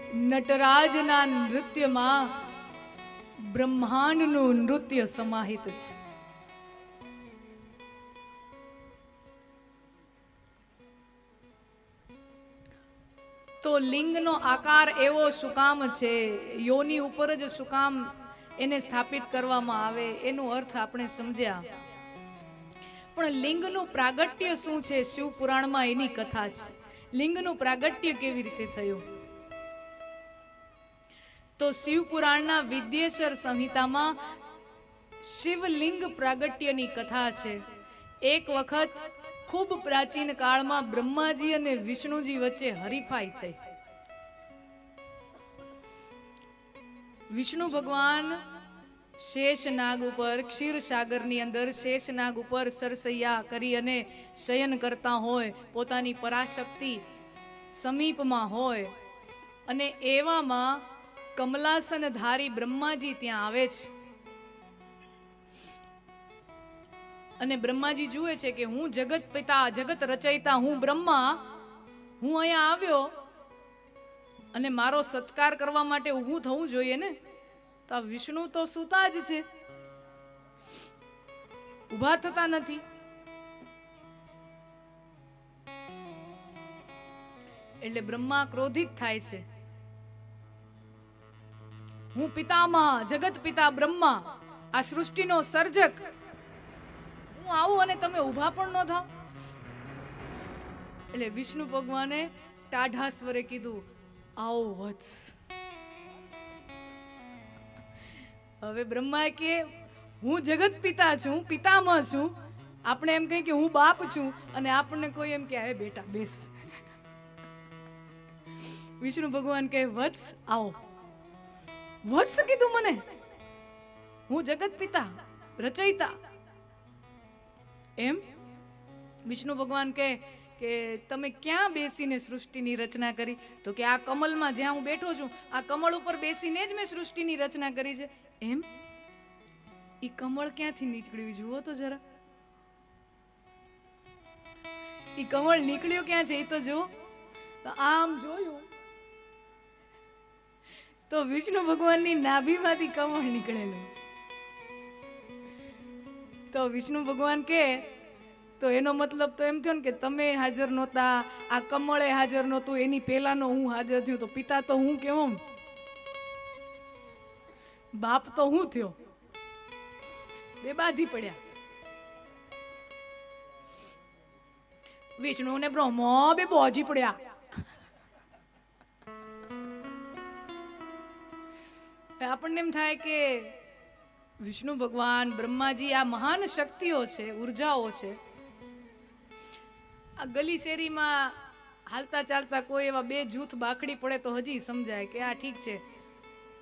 નટરાજના નૃત્યમાં બ્રહ્માંડનું નૃત્ય સમાહિત છે. તો લિંગનો આકાર એવો શું કામ છે, યોની ઉપર જ શું કામ એને સ્થાપિત કરવામાં આવે, એનો અર્થ આપણે સમજ્યા. પણ લિંગનું પ્રાગટ્ય શું છે, શિવ પુરાણમાં એની કથા છે. લિંગનું પ્રાગટ્ય કેવી રીતે થયું? તો શિવ પુરાણના વિદ્યેશ્વર સંહિતામાં શિવલિંગ પ્રાગટ્યની કથા છે. એક વખત ખૂબ પ્રાચીન કાળમાં બ્રહ્માજી અને વિષ્ણુજી વચ્ચે હરીફાઈ થઈ. વિષ્ણુ ભગવાન શેષનાગ ઉપર, ક્ષીરસાગરની અંદર શેષનાગ ઉપર સરસૈયા કરી અને શયન કરતા હોય, પોતાની પરાશક્તિ સમીપમાં હોય, અને એવામાં કમલાસન ધારી બ્રહ્માજી ત્યાં આવે છે. અને બ્રહ્માજી જુએ છે કે હું જગત પિતા, જગત રચયિતા, હું બ્રહ્મા, હું અહીંયા આવ્યો અને મારો સત્કાર કરવા માટે ઊભું થવું જોઈએ ને. તો આ વિષ્ણુ તો સૂતા જ છે, ઊભા થતા નથી. એટલે બ્રહ્મા ક્રોધિત થાય છે. હું પિતામાં, જગત પિતા બ્રહ્મા, આ સૃષ્ટિનો સર્જક, હું આવું અને તમે ઊભા પણ ન થાવ. એટલે વિષ્ણુ ભગવાને ટાઢા સ્વરે કીધું, આવો વત્સ. હવે બ્રહ્મા કે હું જગત પિતા છું, પિતામાં છું, આપણે એમ કહી કે હું બાપ છું, અને આપણને કોઈ એમ કે હે બેટા બેસ. વિષ્ણુ ભગવાન કહે વત્સ આવો. વત્સ કીધું મને, હું જગત પિતા રચયિતા એમ. વિષ્ણુ ભગવાન કહે કે તમે ક્યાં બેસીને સૃષ્ટિની રચના કરી? તો કે આ કમલમાં, જ્યાં હું બેઠો છું, આ કમળ ઉપર બેસીને જ મેં સૃષ્ટિની રચના કરી છે. એમ? ઈ કમળ ક્યાંથી નીકળ્યું જુઓ તો જરા. ઈ કમળ નીકળ્યું ક્યાં છે એ તો જુઓ. તો આમ જોયું તો વિષ્ણુ ભગવાનની નાભીમાંથી કમળ નીકળેલું. તો વિષ્ણુ ભગવાન કે તો એનો મતલબ તો એમ થયો ને કે તમે હાજર નહોતા, આ કમળે હાજર નહોતું, એની પહેલાનો હું હાજર થયો, તો પિતા તો હું કેવું, બાપ તો હું થયો. બે બાધી પડ્યા. વિષ્ણુ ને બ્રહ્મા બે બોજી પડ્યા. આપણને એમ થાય કે વિષ્ણુ ભગવાન, બ્રહ્માજી આ મહાન શક્તિઓ છે, ઉર્જાઓ છે. આ ગલી શેરીમાં હાલતા ચાલતા કોઈ એવા બે જૂથ બાખડી પડે તો હજી સમજાય કે આ ઠીક છે,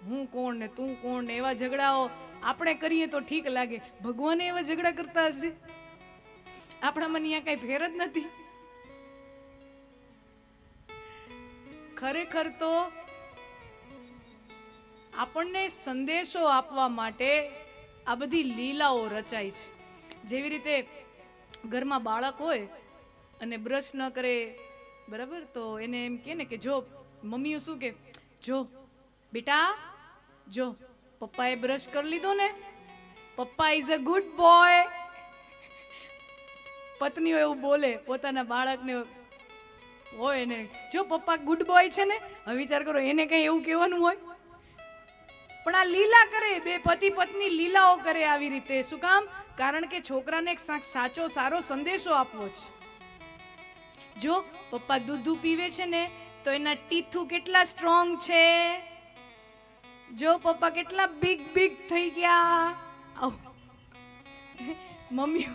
હું કોણ ને તું કોણ ને એવા ઝઘડાઓ આપણે કરીએ તો ઠીક લાગે. ભગવાને એવા ઝઘડા કરતા હશે? આપણામાં અહીંયા કઈ ફેર જ નથી. ખરેખર તો આપણને સંદેશો આપવા માટે આ બધી લીલાઓ રચાય છે. જેવી રીતે ઘરમાં બાળક હોય અને બ્રશ ન કરે, બરાબર, તો એને એમ કે ને કે જો મમ્મીઓ શું કે, જો બેટા, જો પપ્પાએ બ્રશ કરી લીધો ને, પપ્પા ઇઝ અ ગુડ બોય. પત્નીઓ એવું બોલે પોતાના બાળકને, હોય ને, જો પપ્પા ગુડ બોય છે ને. હવે વિચાર કરો, એને કઈ એવું કહેવાનું હોય? પણ આ લીલા કરે, બે પતિ પત્ની લીલાઓ કરે આવી રીતે. શું કામ? કારણ કે છોકરાને એક સાચો સારો સંદેશો આપવો છે. જો પપ્પા દૂધ પીવે છે ને, તો એના ટીથું કેટલા સ્ટ્રોંગ છે. જો પપ્પા કેટલા બિગ બિગ થઈ ગયા. મમ્મી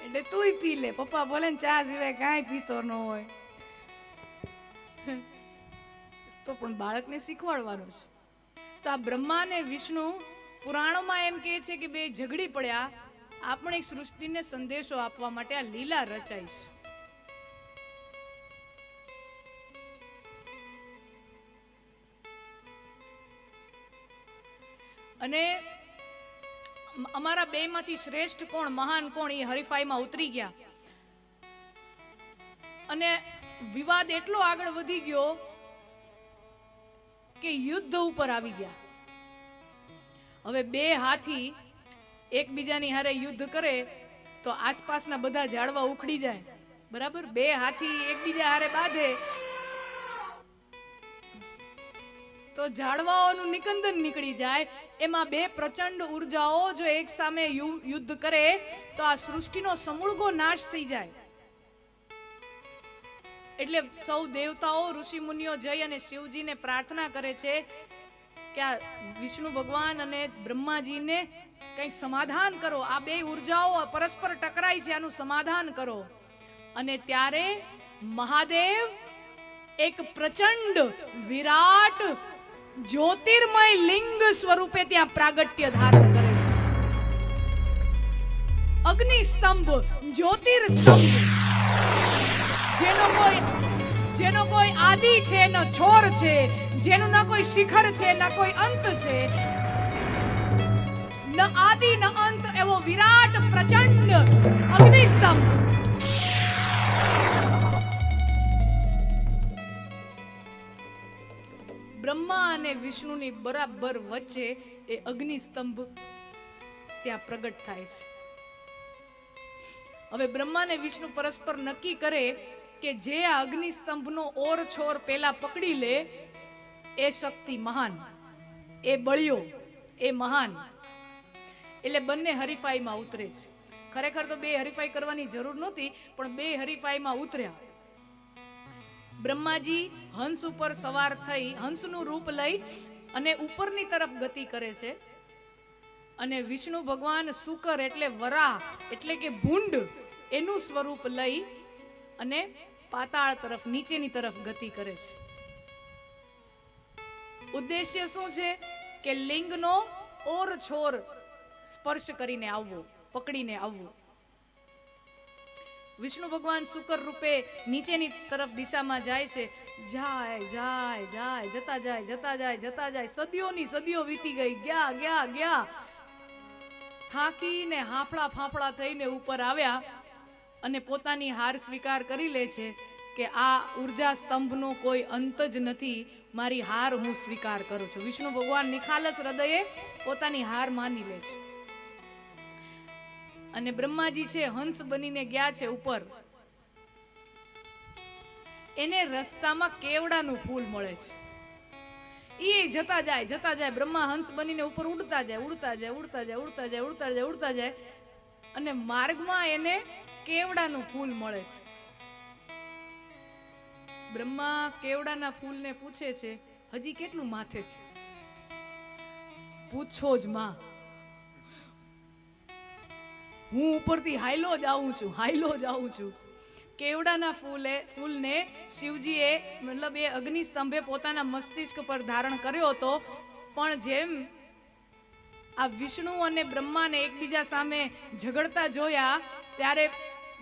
એટલે તુંય પી લે. પપ્પા બોલે ને ચા સિવાય કાંઈ પીતો ન હોય, તો પણ બાળકને શીખવાડવાનું છે. તો આ બ્રહ્મા અને વિષ્ણુ પુરાણોમાં એમ કહે છે કે બે ઝઘડી પડ્યા. આપણે સૃષ્ટિને સંદેશો આપવા માટે આ લીલા રચાય છે. અને અમારા બે માંથી શ્રેષ્ઠ કોણ, મહાન કોણ, એ હરીફાઈમાં ઉતરી ગયા. અને વિવાદ એટલો આગળ વધી ગયો કે યુદ્ધ ઉપર આવી ગયા. હવે બે હાથી એકબીજાની હારે યુદ્ધ કરે તો આસપાસના બધા ઝાડવા ઉખડી જાય. બરાબર, બે હાથી એકબીજા હારે બાંધે તો ઝાડવાઓનું નિકંદન નીકળી જાય. એમાં બે પ્રચંડ ઉર્જાઓ જો એક સામે યુદ્ધ કરે તો આ સૃષ્ટિનો સમૂળગો નાશ થઈ જાય. એટલે સૌ દેવતાઓ ઋષિ મુનિઓ જઈ અને શિવજીને પ્રાર્થના કરે છે કે આ વિષ્ણુ ભગવાન અને બ્રહ્માજીને કંઈક સમાધાન કરો. આ બે ઉર્જાઓ પરસ્પર ટકરાય છે, આનું સમાધાન કરો. અને ત્યારે મહાદેવ એક પ્રચંડ વિરાટ જ્યોતિર્મય લિંગ સ્વરૂપે ત્યાં પ્રાગટ્ય ધારણ કરે છે. અગ્નિ સ્તંભ, જ્યોતિર સ્તંભ, જેનો કોઈ આદિ છે ન છોર છે, જેનું ના કોઈ શિખર છે ના કોઈ અંત છે, ન આદિ ન અંત એવો વિરાટ પ્રચંડ અગ્નિ સ્તંભ. બ્રહ્મા અને વિષ્ણુની બરાબર વચ્ચે એ અગ્નિ સ્તંભ ત્યાં પ્રગટ થાય છે. હવે બ્રહ્મા અને વિષ્ણુ પરસ્પર નક્કી કરે કે જે આ અગ્નિ સ્તંભનો ઓર છોર પેલા પકડી લે એ શક્તિ મહાન, એ બળ્યો, એ મહાન. એટલે બંને હરીફાઈમાં ઉતરે છે. ખરેખર તો બે હરીફાઈ કરવાની જરૂર નહોતી, પણ બે હરીફાઈમાં ઉતર્યા. બ્રહ્માજી હંસ ઉપર સવાર થઈ હંસનું રૂપ લઈ અને ઉપરની તરફ ગતિ કરે છે, અને વિષ્ણુ ભગવાન શુકર એટલે વરાહ એટલે કે ભૂંડ એનું સ્વરૂપ લઈ અને પાતાળ તરફ, નીચેની તરફ ગતિ કરે છે. ઉદ્દેશ્ય શું છે કે લિંગનો ઓર છોર સ્પર્શ કરીને આવવો, પકડીને આવવું. વિષ્ણુ ભગવાન શુકર રૂપે નીચેની તરફ દિશામાં જાય છે. જાય જાય જાય જતા જાય જતા જાય જતા જાય. સદીઓની સદીઓ વીતી ગઈ, ગયા ગયા ગયા. થાકીને હાંફળા ફાંફળા થઈને ઉપર આવ્યા અને પોતાની હાર સ્વીકાર કરી લે છે કે આ ઉર્જા સ્તંભનો કોઈ અંત જ નથી, મારી હાર હું સ્વીકાર કરું છું. વિષ્ણુ ભગવાન નિખાલસ હૃદયે પોતાની હાર માની લે છે. અને બ્રહ્માજી છે હંસ બનીને ગયા છે ઉપર. એને રસ્તામાં કેવડાનું ફૂલ મળે છે. એ જતા જાય જતા જાય. બ્રહ્મા હંસ બનીને ઉપર ઉડતા જાય ઉડતા જાય ઉડતા જાય ઉડતા જાય ઉડતા જાય ઉડતા જાય, અને માર્ગમાં એને કેવડાનું ફૂલ મળે છે. બ્રહ્મા કેવડાના ફૂલને પૂછે છે, હજી કેટલું માથે છે? પૂછો જ માં, હું ઉપરથી હાઈલો જ આવું છું, હાઈલો જ આવું છું. કેવડાના ફૂલને શિવજીએ મતલબ એ અગ્નિ સ્તંભે પોતાના મસ્તિષ્ક પર ધારણ કર્યો હતો. પણ જેમ આ વિષ્ણુ અને બ્રહ્માને એકબીજા સામે ઝઘડતા જોયા ત્યારે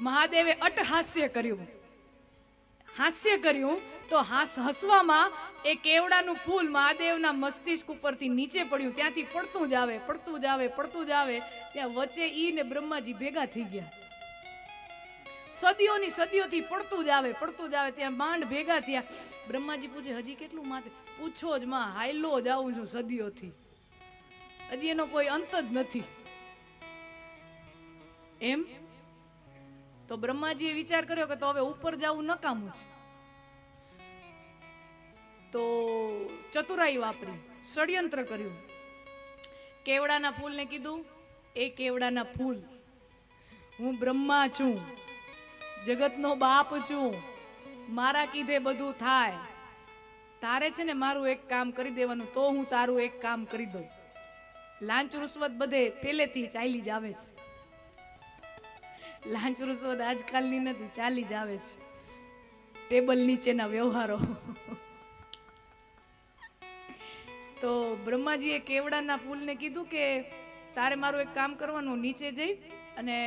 મહાદેવે અટહાસ્ય કર્યું. હાસ્ય કર્યું તો હસવામાં એ કેવડાનું ફૂલ મહાદેવના મસ્તિષ્ક ઉપરથી નીચે પડ્યું. ત્યાંથી પડતું જ આવે પડતું જ આવે પડતું જ આવે. ત્યાં વચ્ચે ઈ ને બ્રહ્માજી ભેગા થઈ ગયા. સદીઓની સદીઓથી પડતું જ આવે પડતું જ આવે. ત્યાં માંડ ભેગા થયા. બ્રહ્માજી પૂછે, હજી કેટલું માથે? પૂછો જ માં, હાઈલો જ આવું છું સદીઓથી, હજી એનો કોઈ અંત જ નથી. એમ તો બ્રહ્માજીએ વિચાર કર્યો કે તો હવે ઉપર જવું નકામું છે. તો ચતુરાઈ વાપરી, ષડયંત્ર કર્યું. કેવડાના ફૂલને કીધું, એ કેવડાના ફૂલ, હું બ્રહ્મા છું, જગતનો બાપ છું, મારા કીધે બધું થાય. તારે છે ને મારું એક કામ કરી દેવાનું, તો હું તારું એક કામ કરી દઉં. લાંચ રૂશ્વત બધે પહેલેથી ચાલી જ આવે છે. લાંચ રૂશ્વત આજકાલની નથી, ચાલી જ આવે છે. ટેબલ નીચેના વ્યવહારો. તો બ્રહ્માજીએ કેવડાના ફૂલને કીધું કે તારે મારું એક કામ કરવાનું, નીચે જઈ અને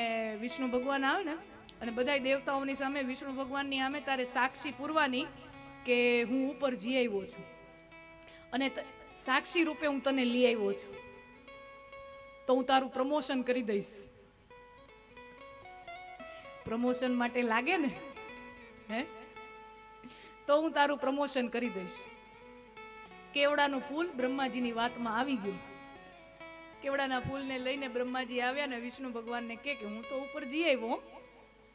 વિષ્ણુ ભગવાન આવે ને અને બધા દેવતાઓની સામે વિષ્ણુ ભગવાનની સામે તારે સાક્ષી પૂરવાની કે હું ઉપર જી આવ્યો છું અને સાક્ષી રૂપે હું તને લઈ આવ્યો છું, તો હું તારું પ્રમોશન કરી દઈશ. પ્રમોશન માટે લાગે ને, હે તો હું તારું પ્રમોશન કરી દઈશ. કેવડાનું ફૂલ બ્રહ્માજીની વાતમાં આવી ગયું. કેવડાના ફૂલને લઈને બ્રહ્માજી આવ્યા ને વિષ્ણુ ભગવાનને કે હું તો ઉપર જઈ આવ્યો,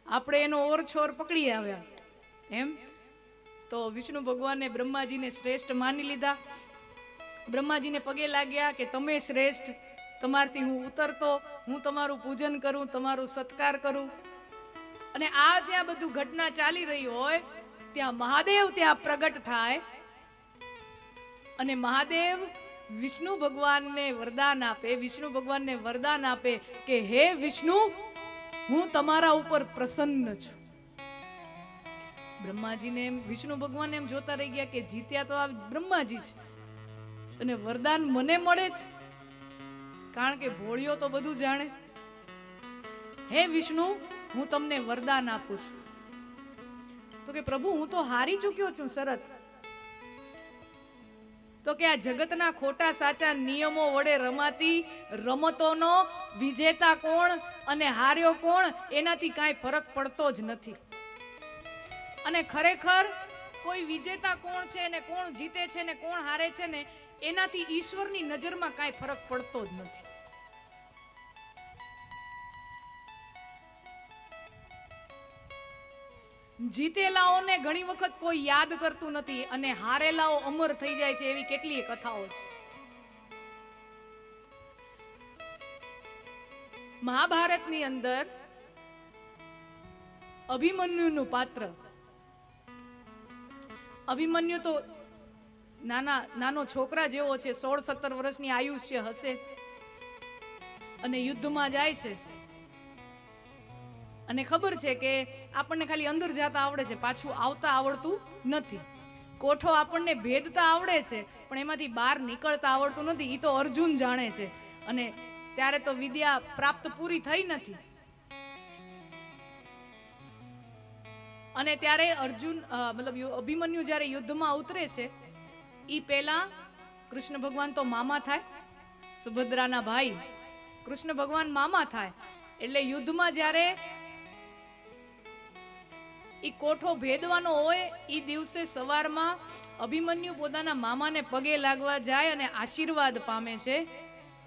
આપણે એનો ઓરછોર પકડી આવ્યા એમ. તો વિષ્ણુ ભગવાને બ્રહ્માજીને શ્રેષ્ઠ માની લીધા. બ્રહ્માજીને પગે લાગ્યા કે તમે શ્રેષ્ઠ, તમારથી હું ઉતરતો, હું તમારું પૂજન કરું, તમારું સત્કાર કરું. અને આ ત્યાં બધું ઘટના ચાલી રહી હોય ત્યાં મહાદેવ ત્યાં પ્રગટ થાય અને મહાદેવ વિષ્ણુ ભગવાનને વરદાન આપે. વિષ્ણુ ભગવાનને વરદાન આપે કે હે વિષ્ણુ, હું તમારા ઉપર પ્રસન્ન છું. બ્રહ્માજીને એમ, વિષ્ણુ ભગવાન એમ જોતા રહી ગયા કે જીત્યા તો આ બ્રહ્માજી છે અને વરદાન મને મળે છે, કારણ કે ભોળિયો તો બધું જાણે. હે વિષ્ણુ, હું તમને વરદાન આપું છું. તો કે પ્રભુ, હું તો હારી ચૂક્યો છું શરત. તો કે આ જગતના ખોટા સાચા નિયમો વડે રમાતી રમતોનો વિજેતા કોણ અને હાર્યો કોણ એનાથી કાંઈ ફરક પડતો જ નથી. અને ખરેખર કોઈ વિજેતા કોણ છે ને કોણ જીતે છે ને કોણ હારે છે ને એનાથી ઈશ્વરની નજરમાં કાંઈ ફરક પડતો જ નથી. જીતેલાઓને ઘણી વખત કોઈ યાદ કરતું નથી અને હારેલાઓ અમર થઈ જાય છે, એવી કેટલીય કથાઓ છે. મહાભારતની અંદર અભિમન્યુનું પાત્ર, અભિમન્યુ તો નાનો છોકરા જેવો છે, 16-17 વર્ષની આયુષ્ય હશે અને યુદ્ધમાં જાય છે. અને ખબર છે કે આપણને ખાલી અંદર જતા આવડે છે, પાછું આવતા આવડતું નથી. કોઠો આપણને ભેદતા આવડે છે પણ એમાંથી બહાર નીકળતા આવડતું નથી. એ તો અર્જુન જાણે છે અને ત્યારે તો વિદ્યા પ્રાપ્ત પૂરી થઈ નથી. અને ત્યારે અર્જુન મતલબ અભિમન્યુ જ્યારે યુદ્ધમાં ઉતરે છે એ પહેલા કૃષ્ણ ભગવાન તો મામા થાય, સુભદ્રાના ભાઈ કૃષ્ણ ભગવાન મામા થાય. એટલે યુદ્ધમાં જ્યારે ઈ કોઠો ભેદવાનો હોય ઈ દિવસે સવારમાં અભિમન્યુ પોતાના મામાને પગે લાગવા જાય અને આશીર્વાદ પામે છે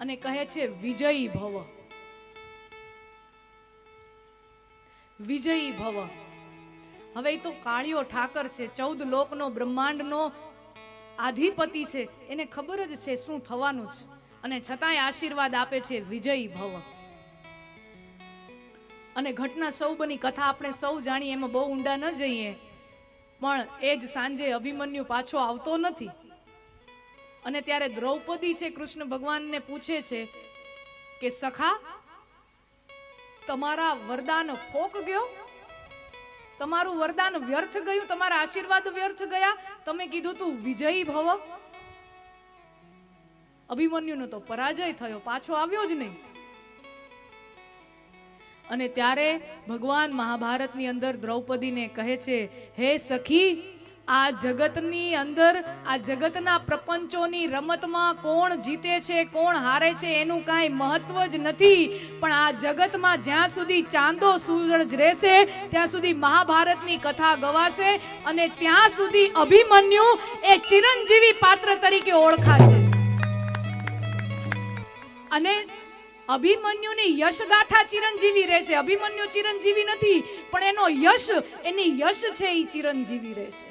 અને કહે છે વિજયી ભવ, વિજયી ભવ. હવે એ તો કાળિયો ઠાકર છે, 14 લોકનો બ્રહ્માંડનો આધિપતિ છે, એને ખબર જ છે શું થવાનું છે અને છતાંય આશીર્વાદ આપે છે વિજયી ભવ. અને ઘટના સૌ બની, કથા આપણે સૌ જાણીએ, એમાં બહુ ઊંડા ન જઈએ. પણ એ જ સાંજે અભિમન્યુ પાછો આવતો નથી અને ત્યારે દ્રૌપદી છે કૃષ્ણ ભગવાનને પૂછે છે કે સખા, તમારા વરદાન ફોક ગયો, તમારું વરદાન વ્યર્થ ગયું, તમારા આશીર્વાદ વ્યર્થ ગયા, તમે કીધું તું વિજયી ભવ. અભિમન્યુનો તો પરાજય થયો, પાછો આવ્યો જ નહીં. અને ત્યારે ભગવાન મહાભારતની અંદર દ્રૌપદીને કહે છે હે સખી, આ જગતની અંદર, આ જગતના પ્રપંચોની રમતમાં કોણ જીતે છે કોણ હારે છે એનું કાંઈ મહત્વ જ નથી, પણ આ જગતમાં જ્યાં સુધી ચાંદો સૂરજ રહેશે ત્યાં સુધી મહાભારતની કથા ગવાશે અને ત્યાં સુધી અભિમન્યુ એ ચિરંજીવી પાત્ર તરીકે ઓળખાશે. અને અભિમન્યુની યશગાથા ચિરંજીવી રહેશે. અભિમન્યુ ચિરંજીવી નથી પણ એનો યશ, એની યશ છે એ ચિરંજીવી રહેશે.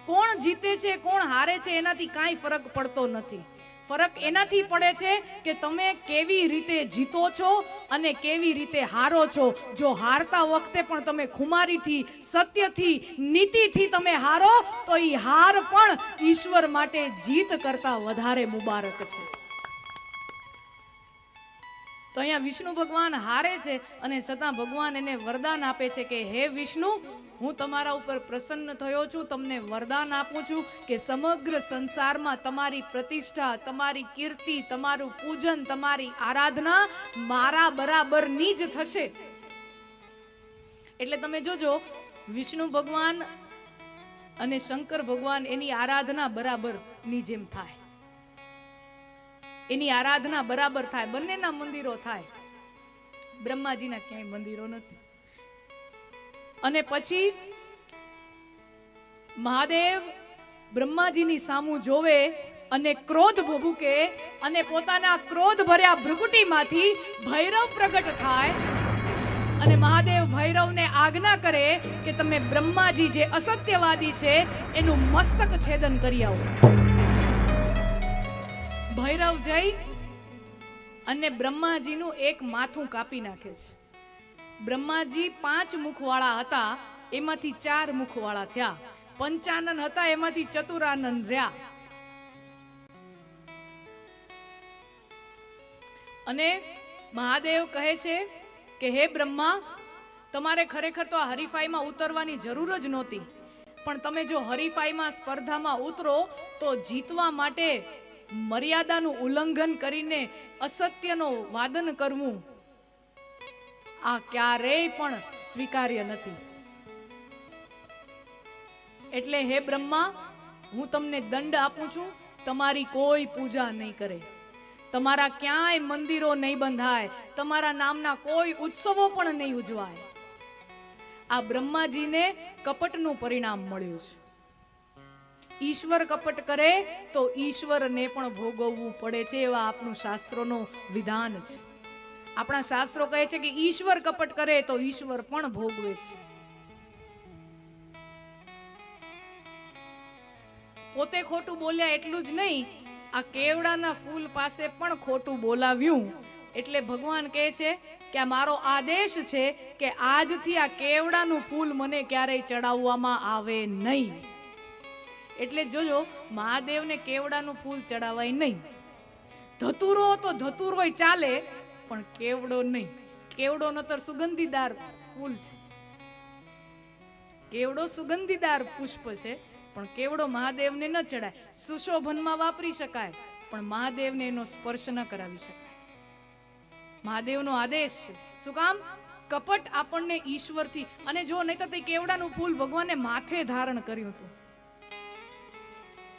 કોણ જીતે છે કોણ હારે છે એનાથી કાંઈ ફરક પડતો નથી. ફરક એનાથી પડે છે કે તમે કેવી રીતે જીતો છો અને કેવી રીતે હારો છો. જો હારતા વખતે પણ તમે ખુમારીથી, સત્યથી, નીતિથી તમે હારો તો એ હાર પણ ઈશ્વર માટે જીત કરતા વધારે મુબારક છે. તો અહીંયા વિષ્ણુ ભગવાન હારે છે અને છતાં ભગવાન એને વરદાન આપે છે કે હે વિષ્ણુ, હું તમારા ઉપર પ્રસન્ન થયો છું, તમને વરદાન આપું છું કે સમગ્ર સંસારમાં તમારી પ્રતિષ્ઠા, તમારી કીર્તિ, તમારું પૂજન, તમારી આરાધના મારા બરાબરની જ થશે. એટલે તમે જોજો વિષ્ણુ ભગવાન અને શંકર ભગવાન એની આરાધના બરાબરની જેમ થાય, એની આરાધના બરાબર થાય. બંનેના મંદિરો થાય, બ્રહ્માજીના ક્યાંય મંદિરો નથી. અને પછી મહાદેવ બ્રહ્માજીની સામું જોવે અને ક્રોધ ભભૂકે અને પોતાના ક્રોધ ભર્યા ભ્રુકુટીમાંથી ભૈરવ પ્રગટ થાય અને મહાદેવ ભૈરવને આજ્ઞા કરે કે તમે બ્રહ્માજી જે અસત્યવાદી છે એનું મસ્તક છેદન કરી આવો. ભૈરવ જઈ અને બ્રહ્માજીનું એક માથું કાપી નાખે છે. બ્રહ્માજી 5 મુખવાળા હતા, એમાંથી 4 મુખવાળા થયા. પંચાનન હતા, એમાંથી ચતુરાનંદ રહ્યા. અને મહાદેવ કહે છે કે હે બ્રહ્મા, તમારે ખરેખર તો આ હરીફાઈમાં ઉતરવાની જરૂર જ નહોતી, પણ તમે જો હરીફાઈમાં સ્પર્ધામાં ઉતરો તો જીતવા માટે મર્યાદાનું ઉલ્લંઘન કરીને અસત્યનો વાદન કરવું આ ક્યારેય પણ સ્વીકાર્ય નથી. એટલે હે બ્રહ્મા, હું તમને દંડ આપું છું, તમારી કોઈ પૂજા નહીં કરે, તમારા ક્યાંય મંદિરો નહીં બંધાય, તમારા નામના કોઈ ઉત્સવો પણ નહીં ઉજવાય. આ બ્રહ્માજીને કપટનું પરિણામ મળ્યું છે. ઈશ્વર કપટ કરે તો ઈશ્વરને પણ ભોગવવું પડે છે, એવા આપણું શાસ્ત્રોનું વિધાન છે. આપણા શાસ્ત્રો કહે છે કે ઈશ્વર કપટ કરે તો ઈશ્વર પણ ભોગવે છે. પોતે ખોટું બોલ્યા એટલું જ નહીં, આ કેવડાના ફૂલ પાસે પણ ખોટું બોલાવ્યું. એટલે ભગવાન કહે છે કે આ મારો આદેશ છે કે આજથી આ કેવડાનું ફૂલ મને ક્યારેય ચડાવવામાં આવે નહીં. એટલે જોજો, મહાદેવને કેવડાનું ફૂલ ચડાવાય નહીં. ધતુરો તો ધતુરોય ચાલે, પણ કેવડો નહીં. કેવડો નતર સુગંધીદાર ફૂલ છે, કેવડો સુગંધીદાર પુષ્પ છે, પણ કેવડો મહાદેવને ન ચડાય. સુશોભનમાં વાપરી શકાય, પણ મહાદેવને એનો સ્પર્શ ન કરાવી શકાય. મહાદેવનો આદેશ છે. શું કામ? કપટ આપણને ઈશ્વરથી. અને જો નહીં તો તે કેવડાનું ફૂલ ભગવાને માથે ધારણ કર્યું હતું,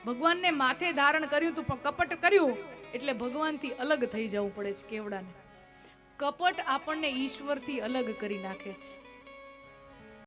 ભગવાનને માથે ધારણ કર્યું હતું, પણ કપટ કર્યું એટલે ભગવાનથી અલગ થઈ જવું પડે છે કેવડાને. કપટ આપણને ઈશ્વરથી અલગ કરી નાખે છે.